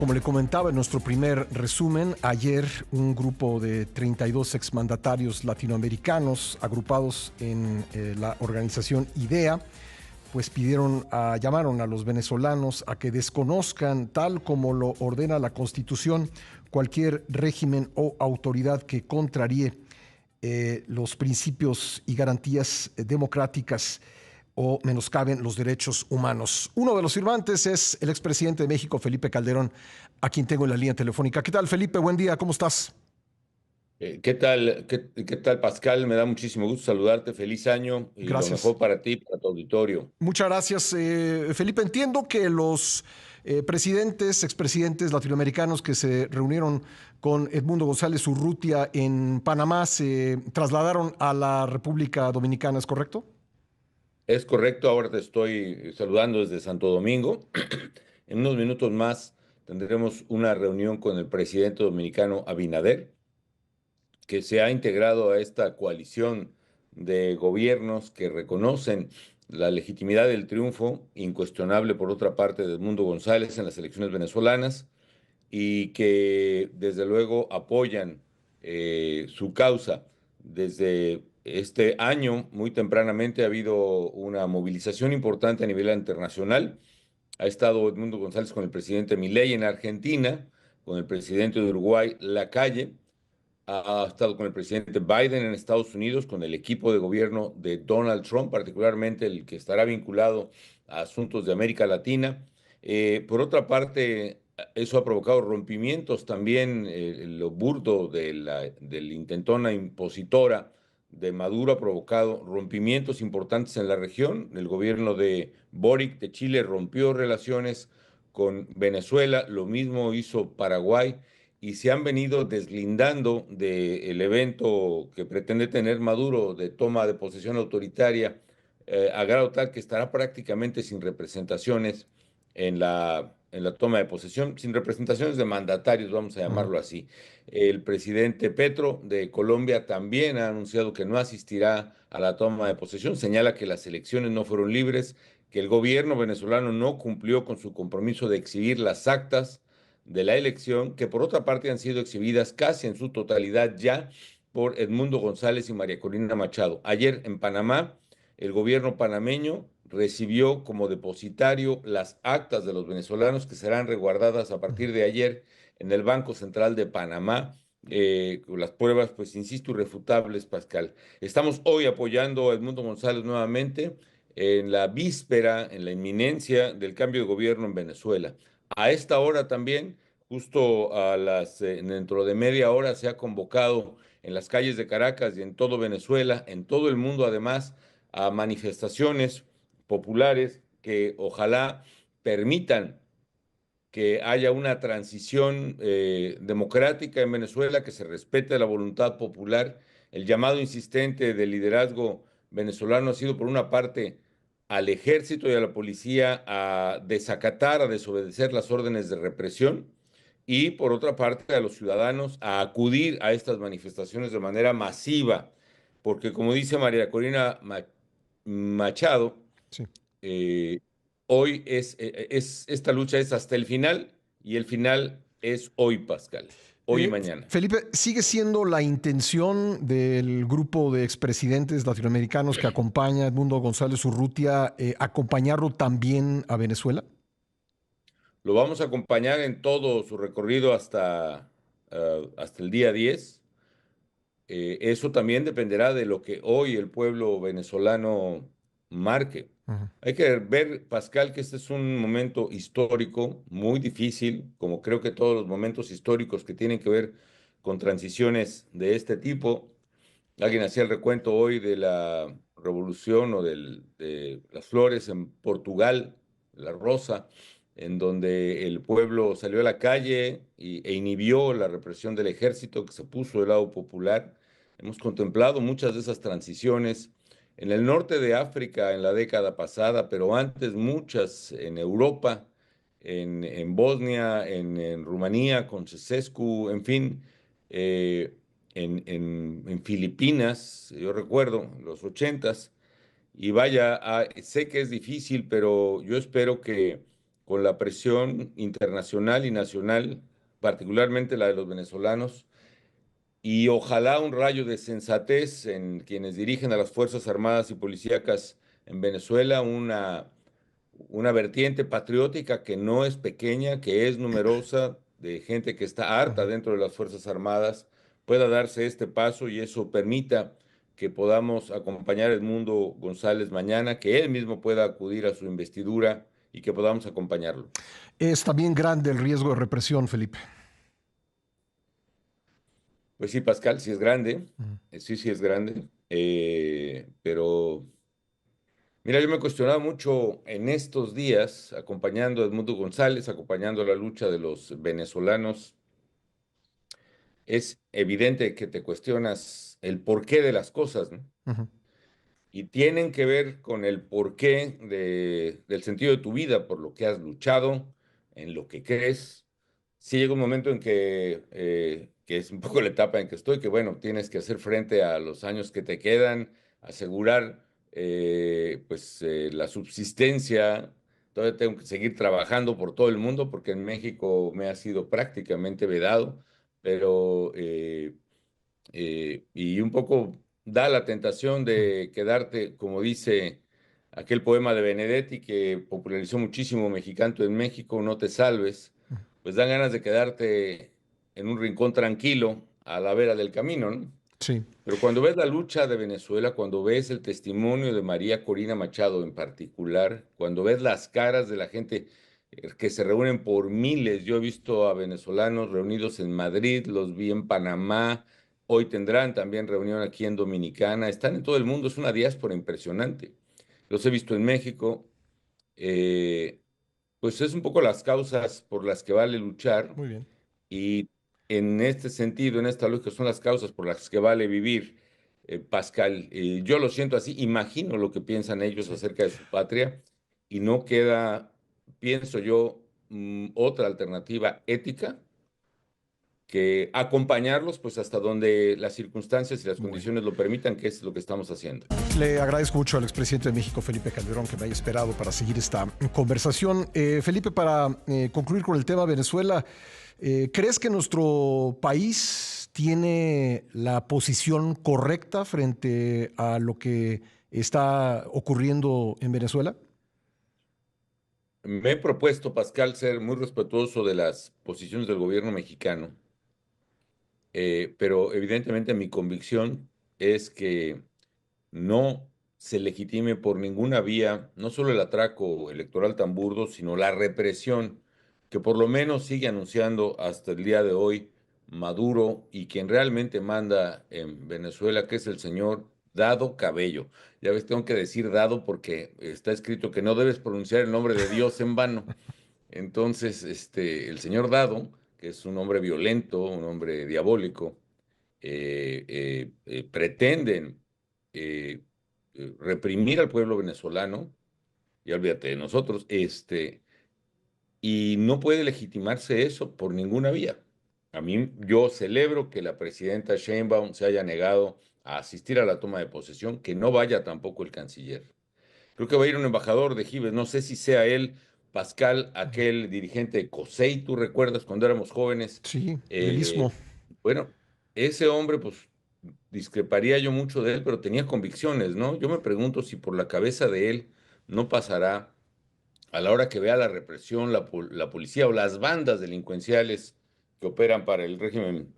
Como le comentaba en nuestro primer resumen, ayer un grupo de 32 exmandatarios latinoamericanos agrupados en la organización IDEA, pues llamaron a los venezolanos a que desconozcan, tal como lo ordena la Constitución, cualquier régimen o autoridad que contraríe los principios y garantías democráticas o menoscaben los derechos humanos. Uno de los firmantes es el expresidente de México, Felipe Calderón, a quien tengo en la línea telefónica. ¿Qué tal, Felipe? Buen día, ¿cómo estás? ¿Qué tal? ¿Qué tal, Pascal? Me da muchísimo gusto saludarte. Feliz año y lo Gracias. mejor para ti y para tu auditorio. Muchas gracias, Felipe. Entiendo que los expresidentes latinoamericanos que se reunieron con Edmundo González Urrutia en Panamá se trasladaron a la República Dominicana, ¿es correcto? Es correcto, ahora te estoy saludando desde Santo Domingo. En unos minutos más tendremos una reunión con el presidente dominicano Abinader, que se ha integrado a esta coalición de gobiernos que reconocen la legitimidad del triunfo incuestionable, por otra parte, de Edmundo González en las elecciones venezolanas y que desde luego apoyan su causa. Desde este año, muy tempranamente, ha habido una movilización importante a nivel internacional. Ha estado Edmundo González con el presidente Milei en Argentina, con el presidente de Uruguay, Lacalle. Ha estado con el presidente Biden en Estados Unidos, con el equipo de gobierno de Donald Trump, particularmente el que estará vinculado a asuntos de América Latina. Por otra parte, eso ha provocado rompimientos también, lo burdo del intentona impositora de Maduro ha provocado rompimientos importantes en la región. El gobierno de Boric de Chile rompió relaciones con Venezuela, lo mismo hizo Paraguay y se han venido deslindando del evento que pretende tener Maduro de toma de posesión autoritaria, a grado tal que estará prácticamente sin representaciones en la toma de posesión, sin representaciones de mandatarios, vamos a Ujú. llamarlo así. El presidente Petro de Colombia también ha anunciado que no asistirá a la toma de posesión, señala que las elecciones no fueron libres, que el gobierno venezolano no cumplió con su compromiso de exhibir las actas de la elección, que por otra parte han sido exhibidas casi en su totalidad ya por Edmundo González y María Corina Machado. Ayer en Panamá, el gobierno panameño recibió como depositario las actas de los venezolanos que serán resguardadas a Ujú. partir de ayer en el Banco Central de Panamá. Las pruebas, pues insisto, irrefutables, Pascal. Estamos hoy apoyando a Edmundo González nuevamente en la víspera, en la inminencia del cambio de gobierno en Venezuela. A esta hora también, justo dentro de media hora, se ha convocado en las calles de Caracas y en todo Venezuela, en todo el mundo además, a manifestaciones populares que ojalá permitan que haya una transición democrática en Venezuela, que se respete la voluntad popular. El llamado insistente del liderazgo venezolano ha sido, por una parte, al ejército y a la policía a desacatar, a desobedecer las órdenes de represión, y por otra parte, a los ciudadanos a acudir a estas manifestaciones de manera masiva, porque como dice María Corina Machado, Sí. eh, hoy esta lucha es hasta el final y el final es hoy, Pascal, hoy y mañana. Felipe, ¿sigue siendo la intención del grupo de expresidentes latinoamericanos que acompaña a Edmundo González Urrutia acompañarlo también a Venezuela? Lo vamos a acompañar en todo su recorrido hasta el día 10. Eso también dependerá de lo que hoy el pueblo venezolano marque. Ujú. Hay que ver, Pascal, que este es un momento histórico muy difícil, como creo que todos los momentos históricos que tienen que ver con transiciones de este tipo. Alguien hacía el recuento hoy de la revolución o de las flores en Portugal, la rosa, en donde el pueblo salió a la calle e inhibió la represión del ejército que se puso del lado popular. Hemos contemplado muchas de esas transiciones en el norte de África en la década pasada, pero antes muchas en Europa, en Bosnia, en Rumanía con Ceausescu, en fin. eh, en Filipinas, yo recuerdo, en los ochentas, y vaya, sé que es difícil, pero yo espero que con la presión internacional y nacional, particularmente la de los venezolanos, y ojalá un rayo de sensatez en quienes dirigen a las Fuerzas Armadas y Policíacas en Venezuela, una vertiente patriótica que no es pequeña, que es numerosa, de gente que está harta Ujú. dentro de las Fuerzas Armadas, pueda darse este paso y eso permita que podamos acompañar a Edmundo González mañana, que él mismo pueda acudir a su investidura y que podamos acompañarlo. Es también grande el riesgo de represión, Felipe. Pues sí, Pascal, sí es grande, Ujú. sí, sí es grande, pero mira, yo me he cuestionado mucho en estos días, acompañando a Edmundo González, acompañando la lucha de los venezolanos. Es evidente que te cuestionas el porqué de las cosas, ¿no? Ujú. Y tienen que ver con el porqué del sentido de tu vida, por lo que has luchado, en lo que crees. Sí llega un momento en que es un poco la etapa en que estoy, que bueno, tienes que hacer frente a los años que te quedan, asegurar la subsistencia. Todavía tengo que seguir trabajando por todo el mundo porque en México me ha sido prácticamente vedado, pero y un poco da la tentación Ujú. de quedarte, como dice aquel poema de Benedetti que popularizó muchísimo Mexicanto en México, No te salves, pues dan ganas de quedarte en un rincón tranquilo a la vera del camino, ¿no? Sí, Pero cuando ves la lucha de Venezuela, cuando ves el testimonio de María Corina Machado en particular, cuando ves las caras de la gente que se reúnen por miles, yo he visto a venezolanos reunidos en Madrid, los vi en Panamá, hoy tendrán también reunión aquí en Dominicana, están en todo el mundo, es una diáspora impresionante. Los he visto en México, eh, pues es un poco las causas por las que vale luchar muy bien. y en este sentido, en esta lógica, son las causas por las que vale vivir, Pascal. Yo lo siento así, imagino lo que piensan ellos Sí. acerca de su patria y no queda, pienso yo, otra alternativa ética que acompañarlos pues hasta donde las circunstancias y las Muy bien. condiciones lo permitan, que es lo que estamos haciendo. Le agradezco mucho al expresidente de México, Felipe Calderón, que me haya esperado para seguir esta conversación. Felipe, para concluir con el tema Venezuela, ¿crees que nuestro país tiene la posición correcta frente a lo que está ocurriendo en Venezuela? Me he propuesto, Pascal, ser muy respetuoso de las posiciones del gobierno mexicano, pero evidentemente mi convicción es que no se legitime por ninguna vía, no solo el atraco electoral tan burdo, sino la represión que por lo menos sigue anunciando hasta el día de hoy Maduro y quien realmente manda en Venezuela, que es el señor Dado Cabello. Ya ves, tengo que decir Dado porque está escrito que no debes pronunciar el nombre de Dios en vano. Entonces, el señor Dado, que es un hombre violento, un hombre diabólico, pretenden eh, reprimir al pueblo venezolano, y olvídate de nosotros, y no puede legitimarse eso por ninguna vía. A mí, yo celebro que la presidenta Sheinbaum se haya negado a asistir a la toma de posesión, que no vaya tampoco el canciller. Creo que va a ir un embajador de Gives, no sé si sea él, Pascal, aquel dirigente de COSEI, tú recuerdas cuando éramos jóvenes. Sí, del Eh, Istmo. bueno, ese hombre, pues discreparía yo mucho de él, pero tenía convicciones, ¿no? Yo me pregunto si por la cabeza de él no pasará a la hora que vea la represión, la policía o las bandas delincuenciales que operan para el régimen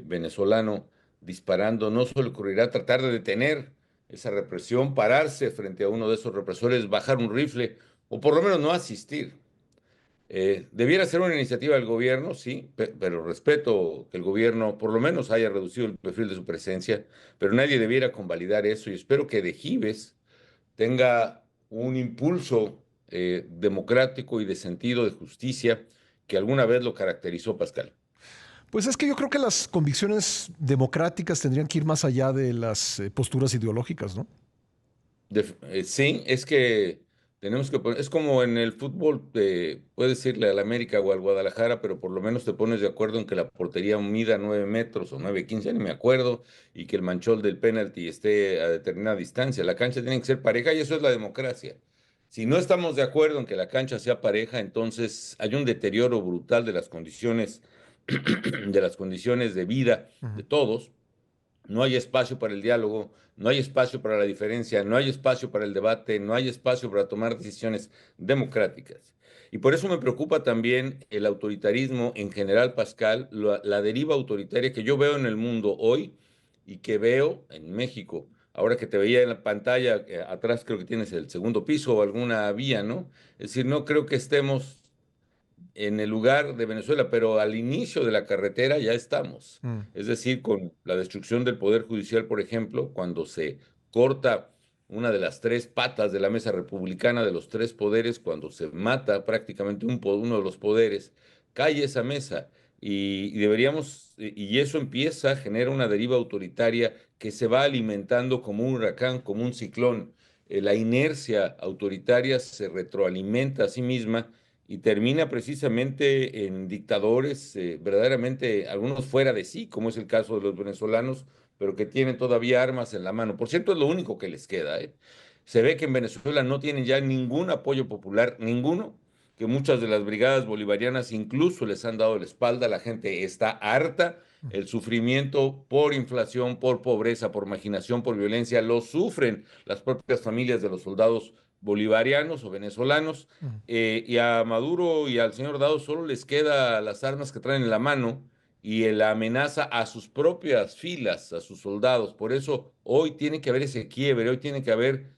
venezolano disparando, no solo ocurrirá tratar de detener esa represión, pararse frente a uno de esos represores, bajar un rifle o por lo menos no asistir. Debiera ser una iniciativa del gobierno, sí, pero respeto que el gobierno por lo menos haya reducido el perfil de su presencia, pero nadie debiera convalidar eso y espero que de Gives tenga un impulso democrático y de sentido de justicia que alguna vez lo caracterizó, Pascal. Pues es que yo creo que las convicciones democráticas tendrían que ir más allá de las posturas ideológicas, ¿no? Sí, es que tenemos que poner, es como en el fútbol, puedes irle al América o al Guadalajara, pero por lo menos te pones de acuerdo en que la portería mida 9 metros o 9,15, ni me acuerdo, y que el manchón del penalti esté a determinada distancia. La cancha tiene que ser pareja y eso es la democracia. Si no estamos de acuerdo en que la cancha sea pareja, entonces hay un deterioro brutal de las condiciones, de las condiciones de vida de Ujú. todos. No hay espacio para el diálogo, no hay espacio para la diferencia, no hay espacio para el debate, no hay espacio para tomar decisiones democráticas. Y por eso me preocupa también el autoritarismo en general, Pascal, la deriva autoritaria que yo veo en el mundo hoy y que veo en México. Ahora que te veía en la pantalla, atrás creo que tienes el segundo piso o alguna vía, ¿no? Es decir, no creo que estemos en el lugar de Venezuela, pero al inicio de la carretera ya estamos. Mm. Es decir, con la destrucción del Poder Judicial, por ejemplo, cuando se corta una de las tres patas de la mesa republicana de los tres poderes, cuando se mata prácticamente uno de los poderes, cae esa mesa y deberíamos, y eso empieza a generar una deriva autoritaria que se va alimentando como un huracán, como un ciclón. La inercia autoritaria se retroalimenta a sí misma y termina precisamente en dictadores verdaderamente, algunos fuera de sí, como es el caso de los venezolanos, pero que tienen todavía armas en la mano. Por cierto, es lo único que les queda, ¿eh? Se ve que en Venezuela no tienen ya ningún apoyo popular, ninguno, que muchas de las brigadas bolivarianas incluso les han dado la espalda, la gente está harta, el sufrimiento por inflación, por pobreza, por marginación, por violencia, lo sufren las propias familias de los soldados bolivarianos o venezolanos, Mm. y a Maduro y al señor Dado solo les queda las armas que traen en la mano y la amenaza a sus propias filas, a sus soldados. Por eso hoy tiene que haber ese quiebre, hoy tiene que haber,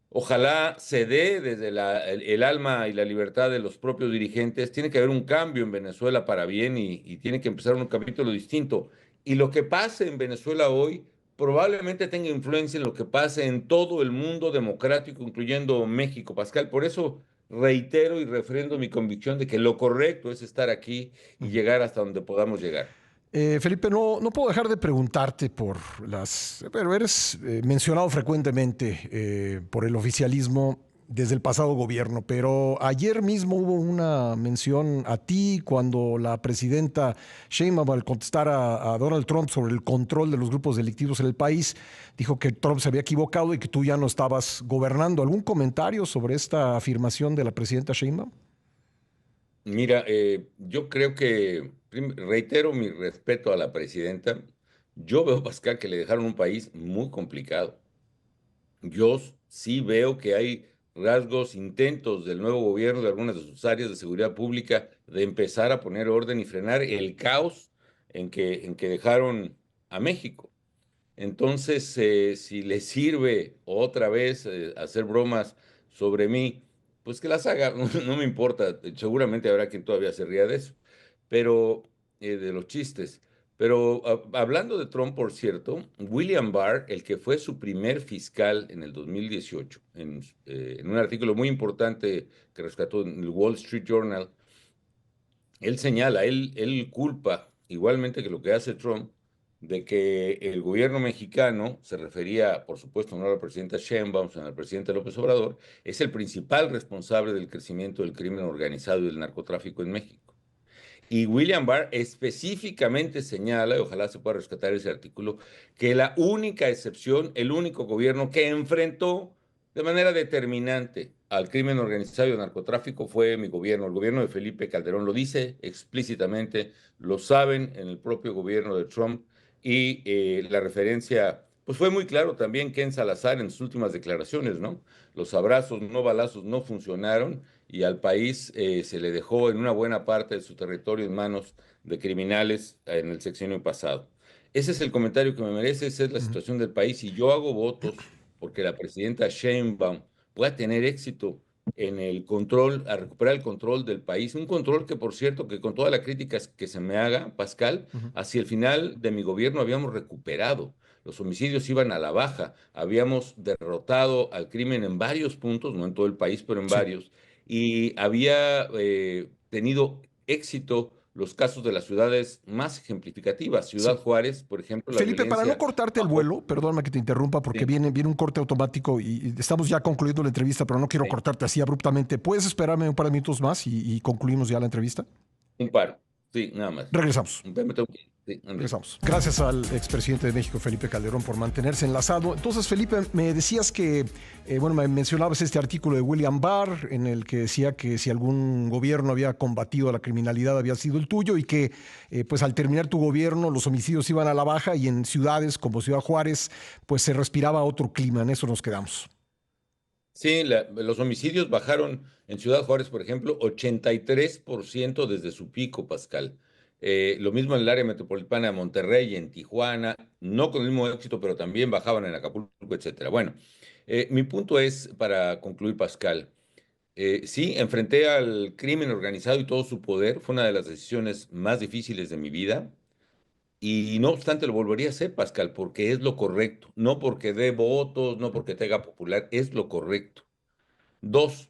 ojalá se dé desde el alma y la libertad de los propios dirigentes, tiene que haber un cambio en Venezuela para bien y tiene que empezar un capítulo distinto. Y lo que pase en Venezuela hoy probablemente tenga influencia en lo que pase en todo el mundo democrático, incluyendo México, Pascal. Por eso reitero y refrendo mi convicción de que lo correcto es estar aquí y Ujú. llegar hasta donde podamos llegar. Felipe, no puedo dejar de preguntarte por pero eres mencionado frecuentemente por el oficialismo desde el pasado gobierno, pero ayer mismo hubo una mención a ti cuando la presidenta Sheinbaum, al contestar a Donald Trump sobre el control de los grupos delictivos en el país, dijo que Trump se había equivocado y que tú ya no estabas gobernando. ¿Algún comentario sobre esta afirmación de la presidenta Sheinbaum? Mira, yo creo que, reitero mi respeto a la presidenta. Yo veo, Pascal, que le dejaron un país muy complicado. Yo sí veo que hay rasgos, intentos del nuevo gobierno, de algunas de sus áreas de seguridad pública, de empezar a poner orden y frenar el caos en que dejaron a México. Entonces, si le sirve otra vez hacer bromas sobre mí, pues que las haga, no me importa, seguramente habrá quien todavía se ría de eso, pero de los chistes. Pero hablando de Trump, por cierto, William Barr, el que fue su primer fiscal en el 2018, en un artículo muy importante que rescató en el Wall Street Journal, él señala, él culpa, igualmente que lo que hace Trump, de que el gobierno mexicano, se refería, por supuesto, no a la presidenta Sheinbaum, sino al presidente López Obrador, es el principal responsable del crecimiento del crimen organizado y del narcotráfico en México. Y William Barr específicamente señala, y ojalá se pueda rescatar ese artículo, que la única excepción, el único gobierno que enfrentó de manera determinante al crimen organizado y al narcotráfico fue mi gobierno, el gobierno de Felipe Calderón. Lo dice explícitamente, lo saben en el propio gobierno de Trump y la referencia, pues fue muy claro también Ken Salazar en sus últimas declaraciones, ¿no? Los abrazos, no balazos, no funcionaron y al país se le dejó en una buena parte de su territorio en manos de criminales en el sexenio pasado. Ese es el comentario que me merece, esa es la Ujú. situación del país y yo hago votos porque la presidenta Sheinbaum pueda tener éxito en el control, a recuperar el control del país, un control que por cierto, que con toda la crítica que se me haga, Pascal, Ujú. hacia el final de mi gobierno habíamos recuperado. Los homicidios iban a la baja, habíamos derrotado al crimen en varios puntos, no en todo el país, pero en Sí. varios, y había tenido éxito los casos de las ciudades más ejemplificativas. Ciudad Sí. Juárez, por ejemplo, la Felipe, para no violencia cortarte el bajó. vuelo, perdóname que te interrumpa porque Sí, viene un corte automático y estamos ya concluyendo la entrevista, pero no quiero sí. cortarte así abruptamente. ¿Puedes esperarme un par de minutos más y concluimos ya la entrevista? Un par. Sí, nada más. Regresamos. Me tengo que ir. Sí, Andy. Regresamos. Gracias al expresidente de México, Felipe Calderón, por mantenerse enlazado. Entonces, Felipe, me decías que, bueno, me mencionabas este artículo de William Barr en el que decía que si algún gobierno había combatido a la criminalidad había sido el tuyo y que, pues al terminar tu gobierno, los homicidios iban a la baja y en ciudades como Ciudad Juárez, pues se respiraba otro clima. En eso nos quedamos. Sí, los homicidios bajaron en Ciudad Juárez, por ejemplo, 83% desde su pico, Pascal. Lo mismo en el área metropolitana de Monterrey, en Tijuana, no con el mismo éxito, pero también bajaban en Acapulco, etcétera. Bueno, mi punto es, para concluir, Pascal, sí, enfrenté al crimen organizado y todo su poder. Fue una de las decisiones más difíciles de mi vida. Y no obstante, lo volvería a hacer, Pascal, porque es lo correcto. No porque dé votos, no porque te haga popular, es lo correcto. Dos,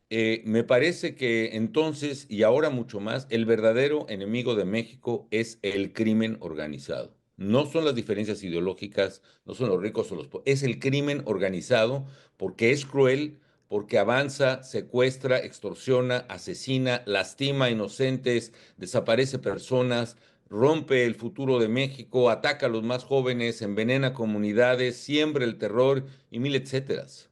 me parece que entonces, y ahora mucho más, el verdadero enemigo de México es el crimen organizado. No son las diferencias ideológicas, no son los ricos o los pobres, es el crimen organizado porque es cruel, porque avanza, secuestra, extorsiona, asesina, lastima a inocentes, desaparece personas, rompe el futuro de México, ataca a los más jóvenes, envenena comunidades, siembra el terror y mil etcéteras.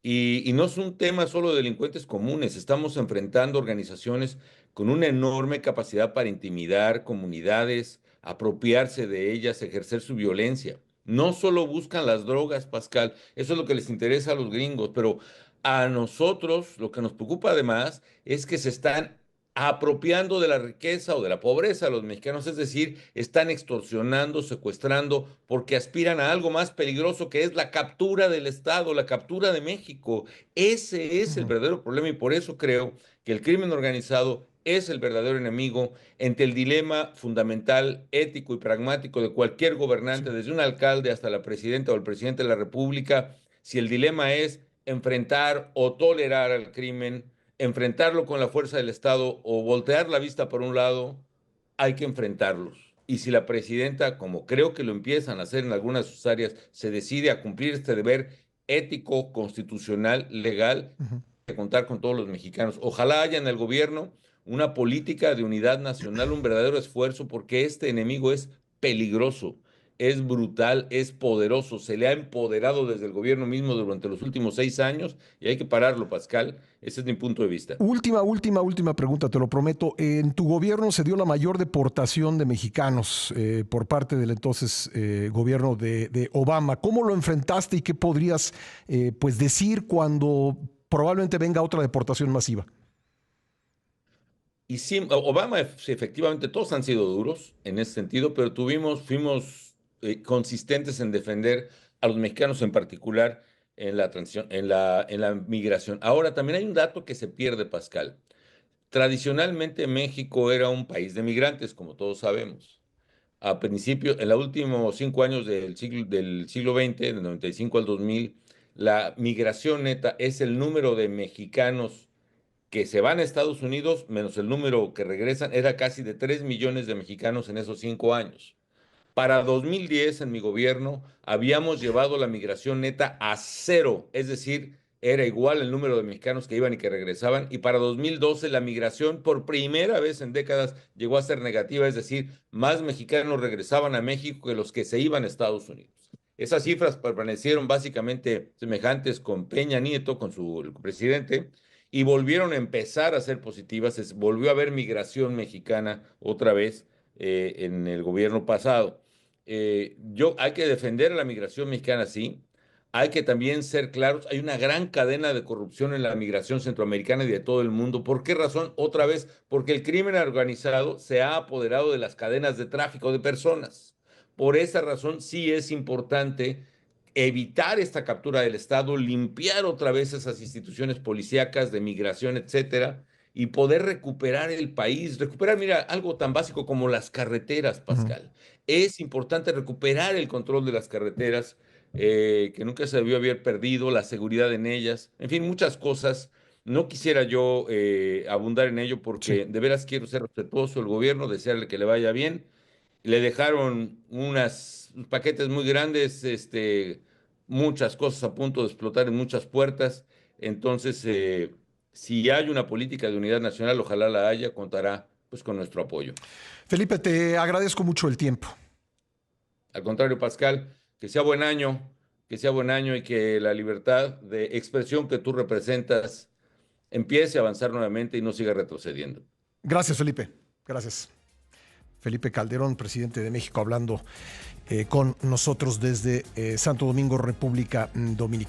Y no es un tema solo de delincuentes comunes, estamos enfrentando organizaciones con una enorme capacidad para intimidar comunidades, apropiarse de ellas, ejercer su violencia. No solo buscan las drogas, Pascal, eso es lo que les interesa a los gringos, pero a nosotros lo que nos preocupa además es que se están apropiando de la riqueza o de la pobreza a los mexicanos, es decir, están extorsionando, secuestrando, porque aspiran a algo más peligroso que es la captura del Estado, la captura de México. Ese es el Ujú. verdadero problema y por eso creo que el crimen organizado es el verdadero enemigo ante el dilema fundamental, ético y pragmático de cualquier Sí. gobernante, desde un alcalde hasta la presidenta o el presidente de la República, si el dilema es enfrentar o tolerar al crimen, enfrentarlo con la fuerza del Estado o voltear la vista por un lado, hay que enfrentarlos. Y si la presidenta, como creo que lo empiezan a hacer en algunas de sus áreas, se decide a cumplir este deber ético, constitucional, legal, Ujú. de contar con todos los mexicanos. Ojalá haya en el gobierno una política de unidad nacional, un verdadero esfuerzo, porque este enemigo es peligroso, es brutal, es poderoso, se le ha empoderado desde el gobierno mismo durante los últimos 6 años y hay que pararlo, Pascal. Ese es mi punto de vista. Última pregunta, te lo prometo. En tu gobierno se dio la mayor deportación de mexicanos por parte del entonces gobierno de Obama. ¿Cómo lo enfrentaste y qué podrías pues decir cuando probablemente venga otra deportación masiva? Y sí, Obama, sí, efectivamente, todos han sido duros en ese sentido, pero fuimos consistentes en defender a los mexicanos en particular en la transición, en la migración. Ahora, también hay un dato que se pierde, Pascal. Tradicionalmente México era un país de migrantes, como todos sabemos. A principios, en los últimos 5 años del siglo XX, del 95 al 2000, la migración neta es el número de mexicanos que se van a Estados Unidos, menos el número que regresan, era casi de 3 millones de mexicanos en esos 5 años. Para 2010, en mi gobierno, habíamos llevado la migración neta a cero, es decir, era igual el número de mexicanos que iban y que regresaban, y para 2012 la migración por primera vez en décadas llegó a ser negativa, es decir, más mexicanos regresaban a México que los que se iban a Estados Unidos. Esas cifras permanecieron básicamente semejantes con Peña Nieto, con su presidente, y volvieron a empezar a ser positivas, volvió a haber migración mexicana otra vez en el gobierno pasado. Hay que defender a la migración mexicana, sí. Hay que también ser claros, hay una gran cadena de corrupción en la migración centroamericana y de todo el mundo. ¿Por qué razón? Otra vez, porque el crimen organizado se ha apoderado de las cadenas de tráfico de personas. Por esa razón, sí es importante evitar esta captura del Estado, limpiar otra vez esas instituciones policíacas de migración, etcétera, y poder recuperar el país. Recuperar, mira, algo tan básico como las carreteras, Ujú. Pascal. Es importante recuperar el control de las carreteras, que nunca se debió haber perdido, la seguridad en ellas, en fin, muchas cosas. No quisiera yo abundar en ello Sí. porque de veras quiero ser respetuoso del gobierno, desearle que le vaya bien. Le dejaron unos paquetes muy grandes, muchas cosas a punto de explotar en muchas puertas. Entonces, si hay una política de unidad nacional, ojalá la haya, contará pues con nuestro apoyo. Felipe, te agradezco mucho el tiempo. Al contrario, Pascal, que sea buen año y que la libertad de expresión que tú representas empiece a avanzar nuevamente y no siga retrocediendo. Gracias, Felipe. Gracias. Felipe Calderón, presidente de México, hablando con nosotros desde Santo Domingo, República Dominicana.